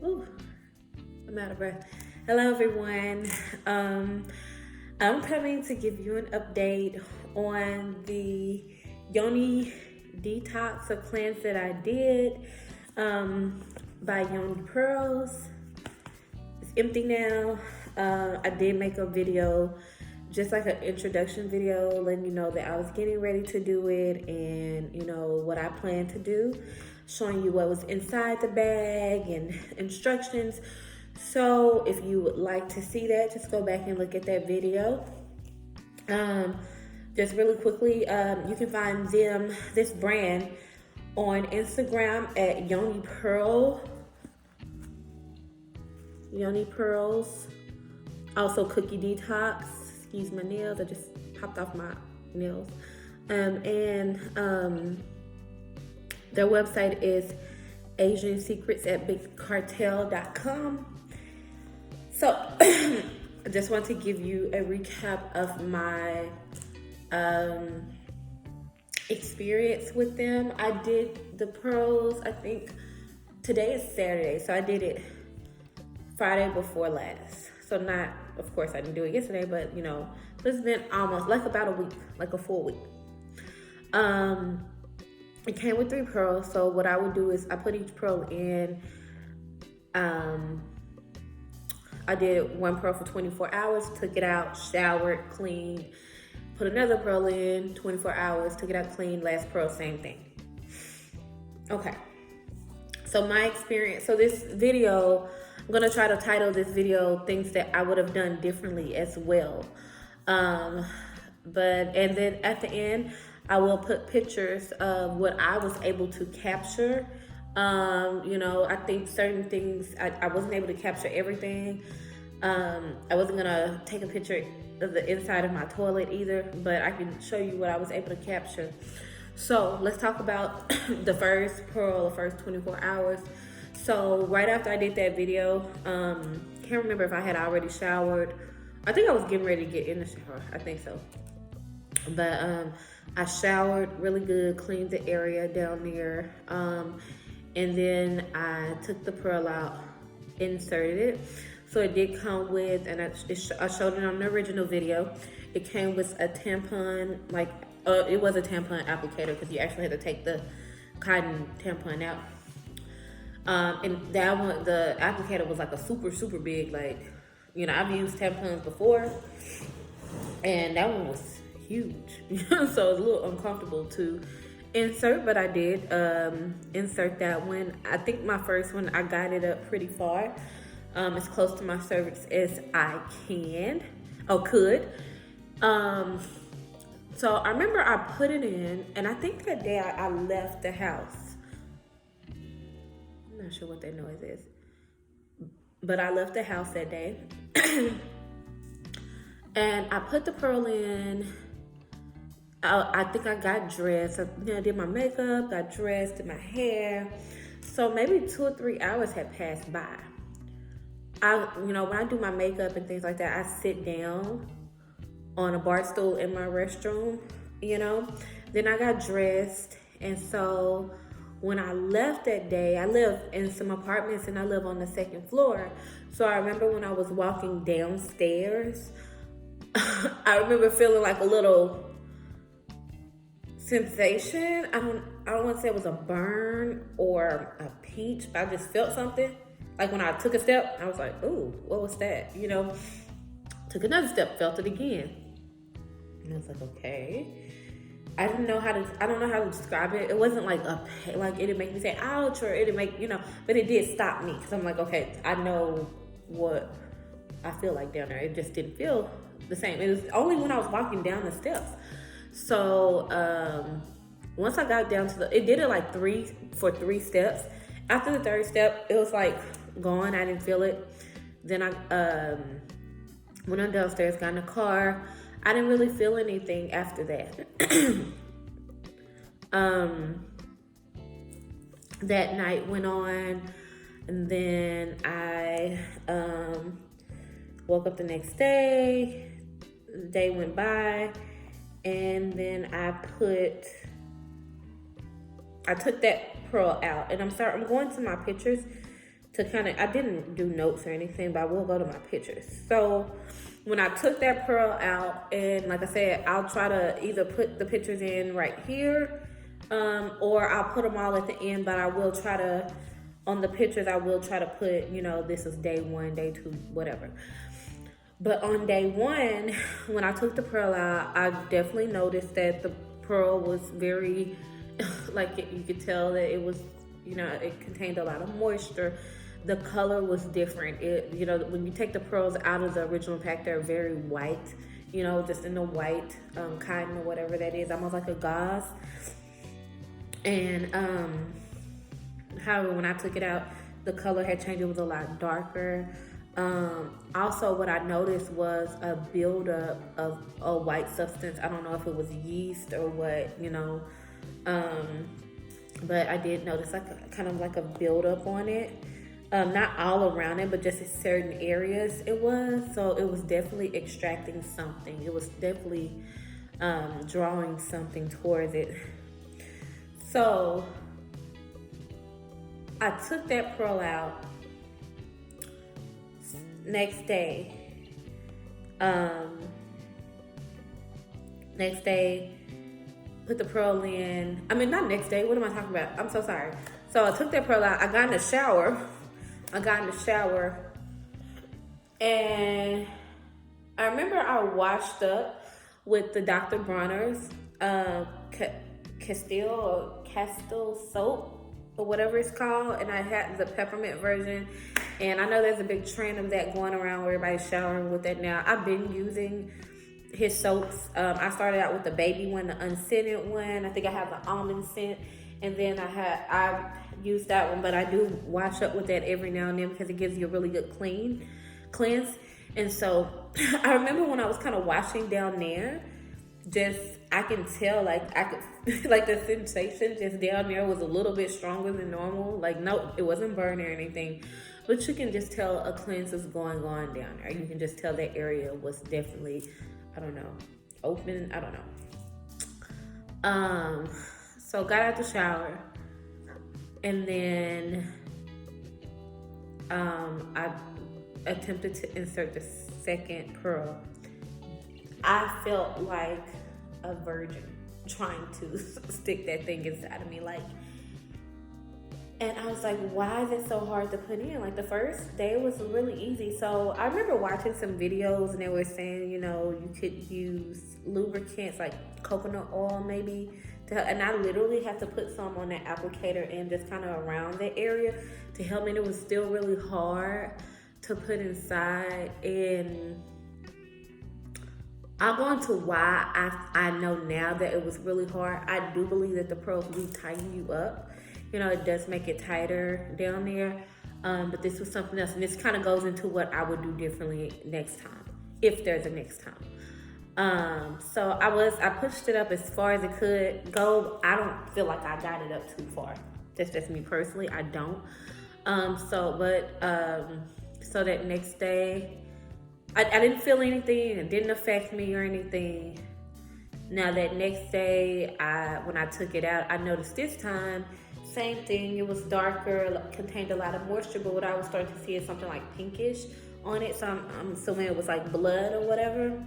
Ooh, I'm out of breath. Hello, everyone. I'm coming to give you an update on the Yoni Detox or cleanse that I did by Yoni Pearls. It's empty now. I did make a video, just like an introduction video, letting you know that I was getting ready to do it and what I plan to do, showing you what was inside the bag and instructions. So if you would like to see that, just go back and look at that video. Just really quickly, you can find this brand on Instagram at Yoni Pearls. Also Cookie Detox. Excuse my nails, I just popped off my nails. And their website is asiansecrets@bigcartel.com. So I just want to give you a recap of my experience with them. I did the pearls, I think today is Saturday, so I did it Friday before last. So not, of course I didn't do it yesterday, but it's been almost like about a week, like a full week. It came with 3 pearls. So what I would do is I put each pearl in. I did 1 pearl for 24 hours, took it out, showered, cleaned, put another pearl in, 24 hours, took it out, cleaned, last pearl, same thing. Okay. So my experience, so this video, I'm gonna try to title this video things that I would have done differently as well. And then at the end, I will put pictures of what I was able to capture. I think certain things, I wasn't able to capture everything. I wasn't gonna take a picture of the inside of my toilet either, but I can show you what I was able to capture. So let's talk about the first pearl, the first 24 hours. So right after I did that video, can't remember if I had already showered. I think I was getting ready to get in the shower. I think so. But I showered really good, cleaned the area down there. And then I took the pearl out, inserted it. So it did come with, and I showed it on the original video. It came with a tampon, it was a tampon applicator because you actually had to take the cotton tampon out. And that one, the applicator was like a super, super big, I've used tampons before, and that one was huge. So it was a little uncomfortable to insert, but I did insert that one. I think my first one, I got it up pretty far, as close to my cervix as I could. So I remember I put it in, and I think that day I left the house. I'm not sure what that noise is, but I left the house that day. And I put the pearl in. I think I got dressed. I did my makeup, got dressed, did my hair. So maybe 2 or 3 hours had passed by. When I do my makeup and things like that, I sit down on a bar stool in my restroom, Then I got dressed. And so when I left that day, I live in some apartments and I live on the 2nd floor. So I remember when I was walking downstairs, I remember feeling like a little sensation. I don't want to say it was a burn or a pinch, but I just felt something. Like when I took a step, I was like, ooh, what was that? Took another step, felt it again. And I was like, okay. I don't know how to describe it. It wasn't like it didn't make me say ouch, or it didn't make, but it did stop me. Cause I'm like, okay, I know what I feel like down there. It just didn't feel the same. It was only when I was walking down the steps. So once I got down to it did it like 3 steps. After the 3rd step, it was like gone. I didn't feel it. Then I went on downstairs, got in the car. I didn't really feel anything after that. That night went on, and then I woke up the next day. The day went by, and then I took that pearl out, and I'm going to my pictures to kind of, I didn't do notes or anything, but I will go to my pictures. So when I took that pearl out, and like I said, I'll try to either put the pictures in right here, or I'll put them all at the end, but I will try to, on the pictures, I will try to put, this is day 1, day 2, whatever. But on day 1, when I took the pearl out, I definitely noticed that the pearl was very, you could tell that it was, it contained a lot of moisture. The color was different. When you take the pearls out of the original pack, they're very white, just in the white cotton or whatever that is, almost like a gauze. And however, when I took it out, the color had changed. It was a lot darker. Also, what I noticed was a buildup of a white substance. I don't know if it was yeast or what, but I did notice kind of like a buildup on it. Not all around it, but just in certain areas it was. So it was definitely extracting something. It was definitely drawing something towards it. So I took that pearl out. Next day, put the pearl in. I mean, not next day. What am I talking about? I'm so sorry. So I took that pearl out. I got in the shower. And I remember I washed up with the Dr. Bronner's Castile soap, or whatever it's called, and I had the peppermint version. And I know there's a big trend of that going around where everybody's showering with that now. I've been using his soaps. I started out with the baby one, the unscented one. I think I have the almond scent, and then I used that one, but I do wash up with that every now and then because it gives you a really good cleanse. And so I remember when I was kind of washing down there, I can tell, the sensation just down there was a little bit stronger than normal. No, it wasn't burning or anything, but you can just tell a cleanse is going on down there. You can just tell that area was definitely, open. I don't know. So got out the shower, and then I attempted to insert the second pearl. I felt like a virgin trying to stick that thing inside of me, and I was like, why is it so hard to put in? The first day was really easy. So I remember watching some videos, and they were saying, you could use lubricants like coconut oil maybe, and I literally had to put some on the applicator and just kind of around that area to help me. And it was still really hard to put inside, and I'll go into why I know now that it was really hard. I do believe that the pearls do tighten you up. It does make it tighter down there. But this was something else. And this kind of goes into what I would do differently next time, if there's a next time. So I pushed it up as far as it could go. I don't feel like I got it up too far. That's just me personally. I don't. So that next day, I didn't feel anything. It didn't affect me or anything. Now that next day, when I took it out, I noticed this time, same thing. It was darker, contained a lot of moisture, but what I was starting to see is something like pinkish on it. So I'm assuming it was like blood or whatever.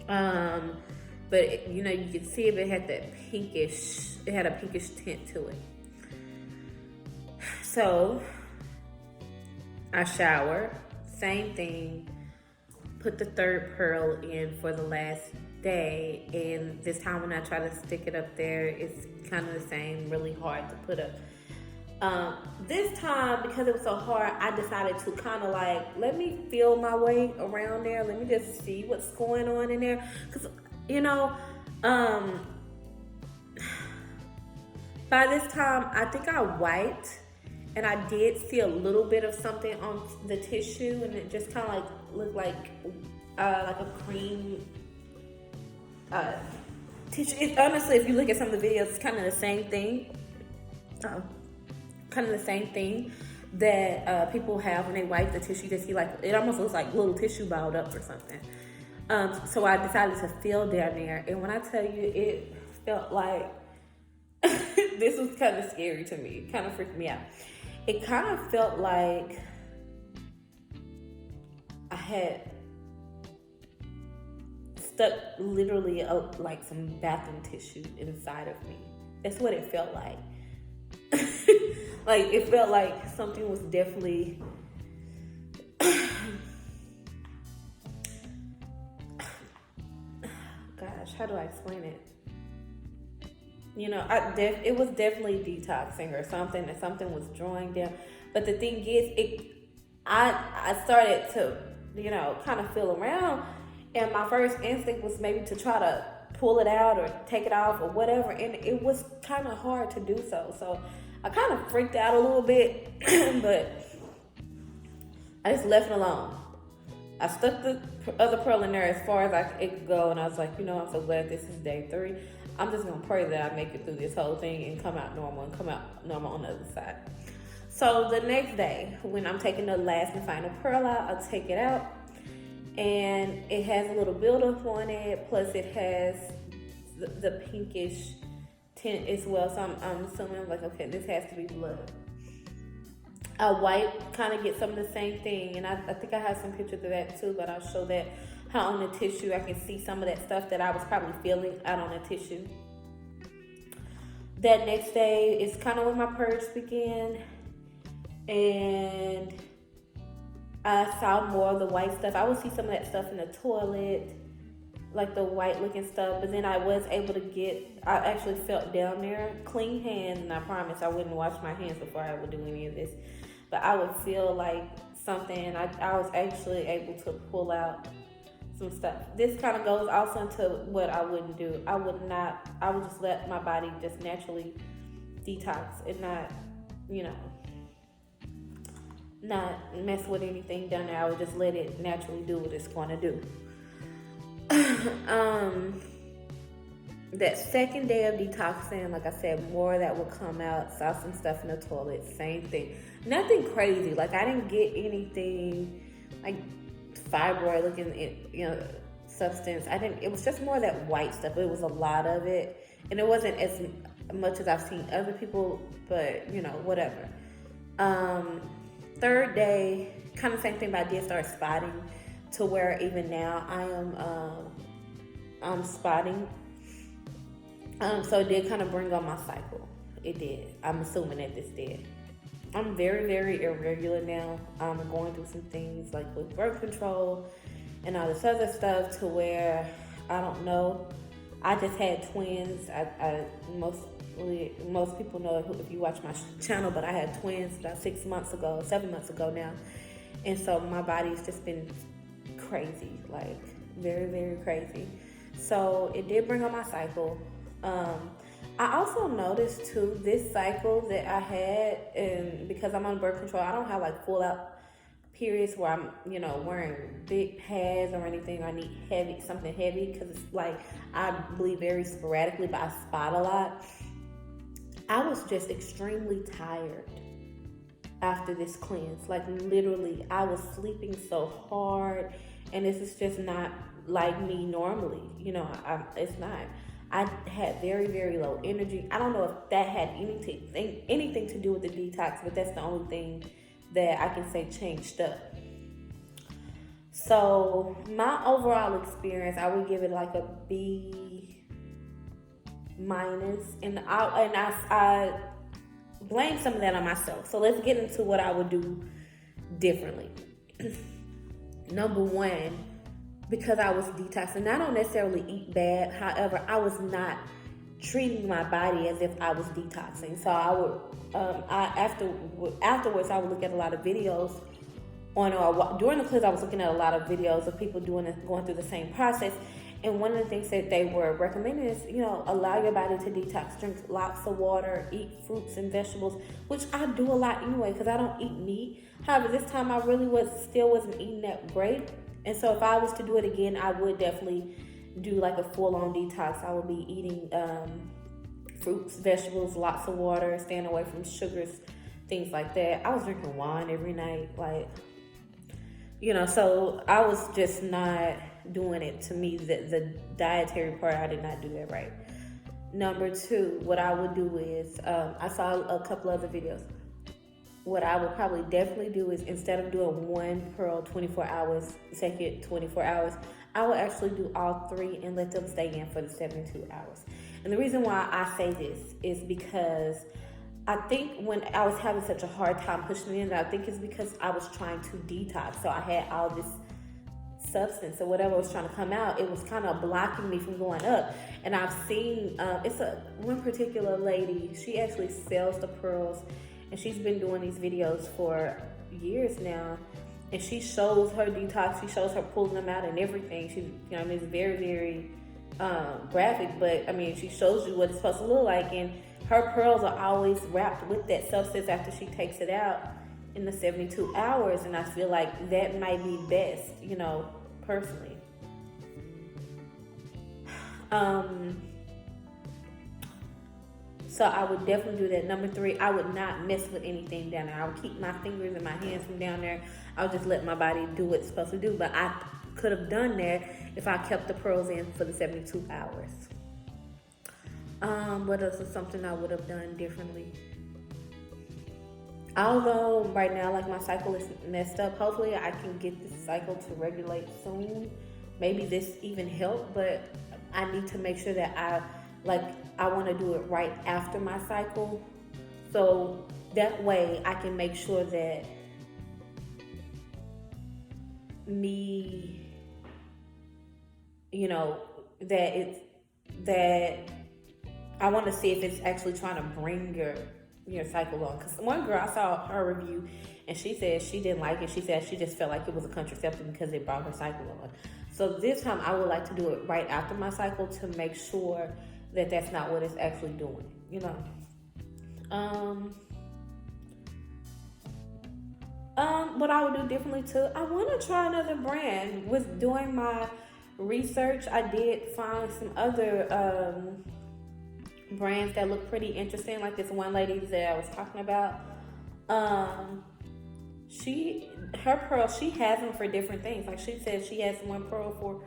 But you could see it had that pinkish. It had a pinkish tint to it. So I showered, same thing. Put the third pearl in for the last day, and this time when I try to stick it up there, it's kind of the same, really hard to put up. This time, because it was so hard, I decided to kind of let me feel my way around there. Let me just see what's going on in there, because by this time, I think I wiped, and I did see a little bit of something on the tissue, and it just kind of looked like a cream tissue. Honestly, if you look at some of the videos, it's kind of the same thing. Kind of the same thing that people have when they wipe the tissue. You see, it almost looks like little tissue balled up or something. So I decided to feel down there, and when I tell you, it felt like this was kind of scary to me. It kind of freaked me out. it kind of felt like I had stuck literally like some bathroom tissue inside of me. That's what it felt like. Like, it felt like something was definitely gosh, how do I explain it? You know, it was definitely detoxing or something, and something was drawing down. But the thing is, I started to, you know, kind of feel around, and my first instinct was maybe to try to pull it out or take it off or whatever, and it was kind of hard to do so. So I kind of freaked out a little bit, but I just left it alone. I stuck the other pearl in there as far as it could go, and I was like, you know, I'm so glad this is day 3. I'm just gonna pray that I make it through this whole thing and come out normal on the other side. So the next day, when I'm taking the last and final pearl out, I'll take it out, and it has a little buildup on it. Plus, it has the pinkish tint as well. So I'm assuming, I'm like, okay, this has to be blood. I wipe, kind of get some of the same thing, and I think I have some pictures of that too, but I'll show that, how on the tissue I can see some of that stuff that I was probably feeling out on the tissue. That next day is kind of when my purge began, and I saw more of the white stuff. I would see some of that stuff in the toilet, like the white looking stuff, but then I was able to I actually felt down there, clean hands, and I promise I wouldn't wash my hands before I would do any of this, but I would feel like something, I was actually able to pull out some stuff. This kind of goes also into what I wouldn't do. I would just let my body just naturally detox and not, you know, not mess with anything down there. I would just let it naturally do what it's going to do. That second day of detoxing, like I said, more that would come out. Saw some stuff in the toilet, same thing. Nothing crazy. Like, I didn't get anything like fibroid looking, you know, substance. It was just more of that white stuff. It was a lot of it, and it wasn't as much as I've seen other people, but you know, whatever. Third day, kind of same thing, but I did start spotting, to where even now I'm spotting. So it did kind of bring on my cycle. It did. I'm assuming that this did. I'm very, very irregular now. I'm going through some things like with birth control and all this other stuff, to where I don't know. I just had twins. Most people know if you watch my channel, but I had twins about 7 months ago now. And so my body's just been crazy, like very, very crazy. So it did bring on my cycle. I also noticed too, this cycle that I had, and because I'm on birth control, I don't have like full out periods where I'm, you know, wearing big pads or anything. I need something heavy, because it's like, I bleed very sporadically, but I spot a lot. I was just extremely tired after this cleanse. Like, literally, I was sleeping so hard, and this is just not like me normally. You know, it's not. I had very, very low energy. I don't know if that had anything to do with the detox, but that's the only thing that I can say changed up. So my overall experience, I would give it like a B-, and I blame some of that on myself. So let's get into what I would do differently. Number one, because I was detoxing, and I don't necessarily eat bad. However, I was not treating my body as if I was detoxing. So I would, afterwards, I would look at a lot of videos during the cleanse. I was looking at a lot of videos of people going through the same process. And one of the things that they were recommending is, you know, allow your body to detox, drink lots of water, eat fruits and vegetables, which I do a lot anyway, because I don't eat meat. However, this time I really still wasn't eating that great. And so if I was to do it again, I would definitely do like a full-on detox. I would be eating fruits, vegetables, lots of water, staying away from sugars, things like that. I was drinking wine every night, like, you know, so I was just not doing it. To me, the dietary part, I did not do that right. Number two, what I would do is, I saw a couple other videos. what I would probably definitely do is, instead of doing one pearl 24 hours, take it 24 hours, I would actually do all three and let them stay in for the 72 hours. And the reason why I say this is because I think when I was having such a hard time pushing it in, I think it's because I was trying to detox. So I had all this substance or whatever was trying to come out. It was kind of blocking me from going up. And I've seen, it's one particular lady, she actually sells the pearls, and she's been doing these videos for years now. And she shows her detox, she shows her pulling them out and everything. She, it's very, very graphic, but I mean, she shows you what it's supposed to look like. And her pearls are always wrapped with that substance after she takes it out in the 72 hours. And I feel like that might be best, personally. So I would definitely do that. Number 3, I would not mess with anything down there. I would keep my fingers and my hands from down there. I would just let my body do what it's supposed to do. But I could have done that if I kept the pearls in for the 72 hours. What else is something I would have done differently? Although right now, like, my cycle is messed up, hopefully I can get this cycle to regulate soon. Maybe this even help, but I need to make sure that I want to do it right after my cycle. So that way I can make sure that that I want to see if it's actually trying to bring your cycle on. Because one girl, I saw her review, and she said she didn't like it. She said she just felt like it was a contraceptive because it brought her cycle on. So this time I would like to do it right after my cycle to make sure that that's not what it's actually doing, What I would do differently too, I want to try another brand. With doing my research, I did find some other brands that look pretty interesting, like this one lady that I was talking about. Her pearls, she has them for different things. Like, she said she has one pearl for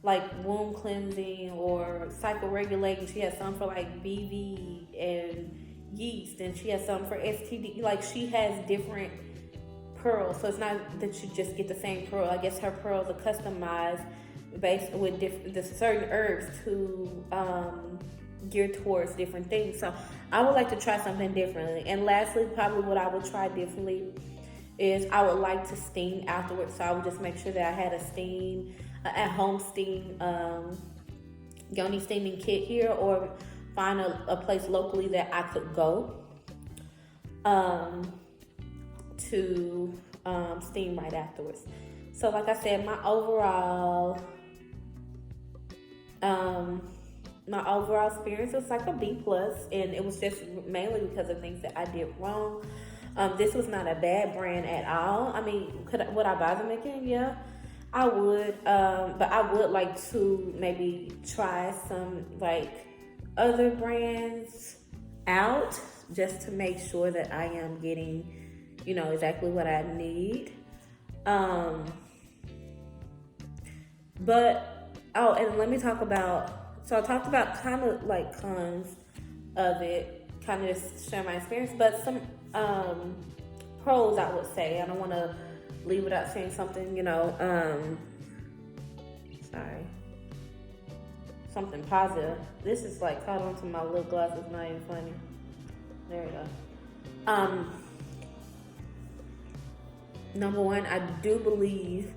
like womb cleansing or cycle regulating. She has some for like BV and yeast, and she has some for STD. Like, she has different pearls, so it's not that you just get the same pearl. I guess her pearls are customized based with the certain herbs to geared towards different things. So I would like to try something differently. And lastly, probably what I would try differently is I would like to steam afterwards. So I would just make sure that I had a steam, at home steam, Yoni steaming kit here, or find a place locally that I could go to steam right afterwards. So like I said, my overall experience was like a B+, and it was just mainly because of things that I did wrong. This was not a bad brand at all. I mean, would I buy them again? Yeah, I would. But I would like to maybe try some like other brands out, just to make sure that I am getting, exactly what I need. And let me talk about, so I talked about kind of like cons of it, kind of just share my experience, but some pros I would say. I don't want to leave without saying something, something positive. This is like caught onto my lip gloss. It's not even funny. There we go. Number one, I do believe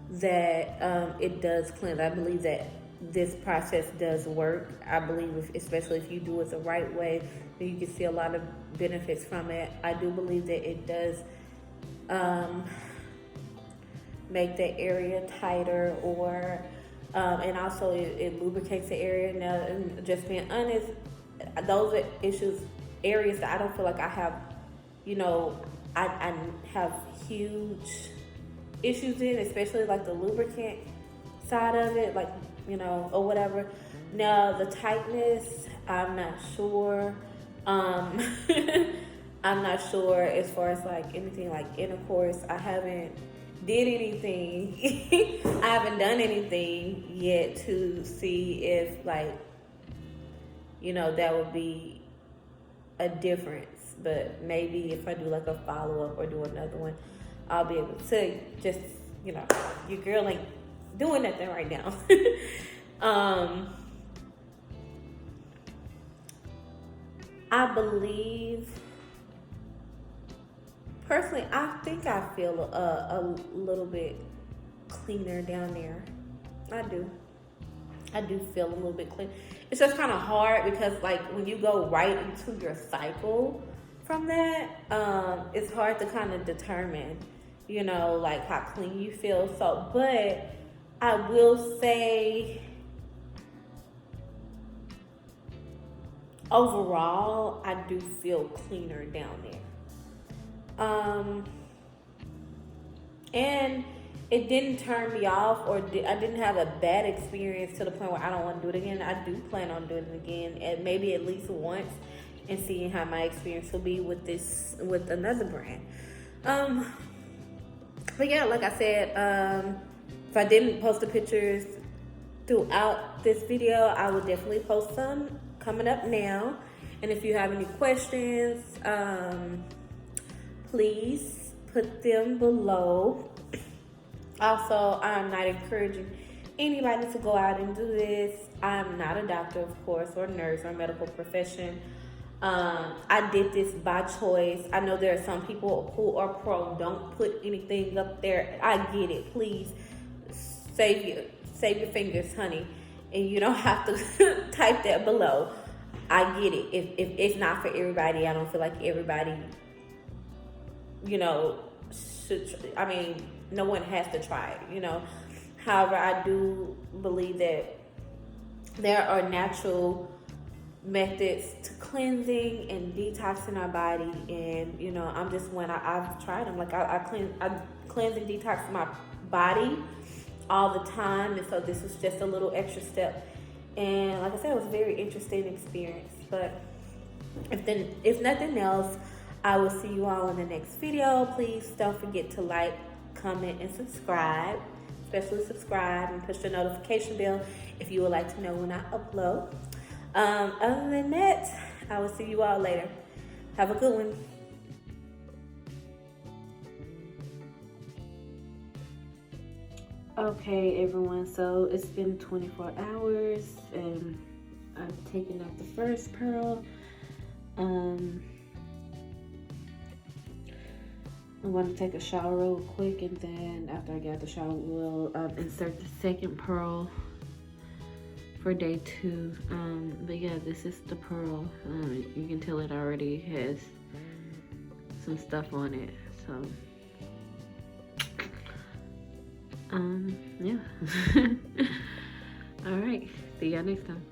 that it does cleanse. I believe that this process does work. I believe, especially if you do it the right way, then you can see a lot of benefits from it. I do believe that it does make the area tighter, or and also it lubricates the area. Now, just being honest, those are areas that I don't feel like I have, I have huge issues in, especially like the lubricant side of it, like, or whatever. Now, the tightness, I'm not sure. I'm not sure as far as like anything like intercourse. I haven't did anything. I haven't done anything yet to see if, like, that would be a difference. but maybe if I do like a follow-up or do another one, I'll be able to just, your girl ain't doing nothing right now. I believe, personally, I think I feel a little bit cleaner down there. I do. I do feel a little bit clean. It's just kind of hard because, like, when you go right into your cycle from that, it's hard to kind of determine, like how clean you feel. So, but I will say, overall, I do feel cleaner down there. And it didn't turn me off, or I didn't have a bad experience to the point where I don't want to do it again. I do plan on doing it again, and maybe at least once, and seeing how my experience will be with another brand. But yeah, like I said, if I didn't post the pictures throughout this video, I will definitely post some coming up now. And if you have any questions, please put them below. Also, I'm not encouraging anybody to go out and do this. I'm not a doctor, of course, or a nurse or medical profession. I did this by choice. I know there are some people who are pro, don't put anything up there. I get it. Please save your fingers, honey, and you don't have to type that below. I get it. If it's not for everybody, I don't feel like everybody, should. I mean, no one has to try it, However, I do believe that there are natural methods to cleansing and detoxing our body, and I'm just one. I've tried them. Like I cleanse and detox my body all the time, and so this was just a little extra step. And like I said, it was a very interesting experience. But if nothing else, I will see you all in the next video. Please don't forget to like, comment, and subscribe. Especially subscribe and push the notification bell if you would like to know when I upload. Other than that, I will see you all later. Have a good one. Okay, everyone, so it's been 24 hours and I've taken out the first pearl. I'm going to take a shower real quick, and then after I get out the shower, we'll insert the second pearl for day 2. But yeah, this is the pearl. You can tell it already has some stuff on it. So, yeah. All right. See y'all next time.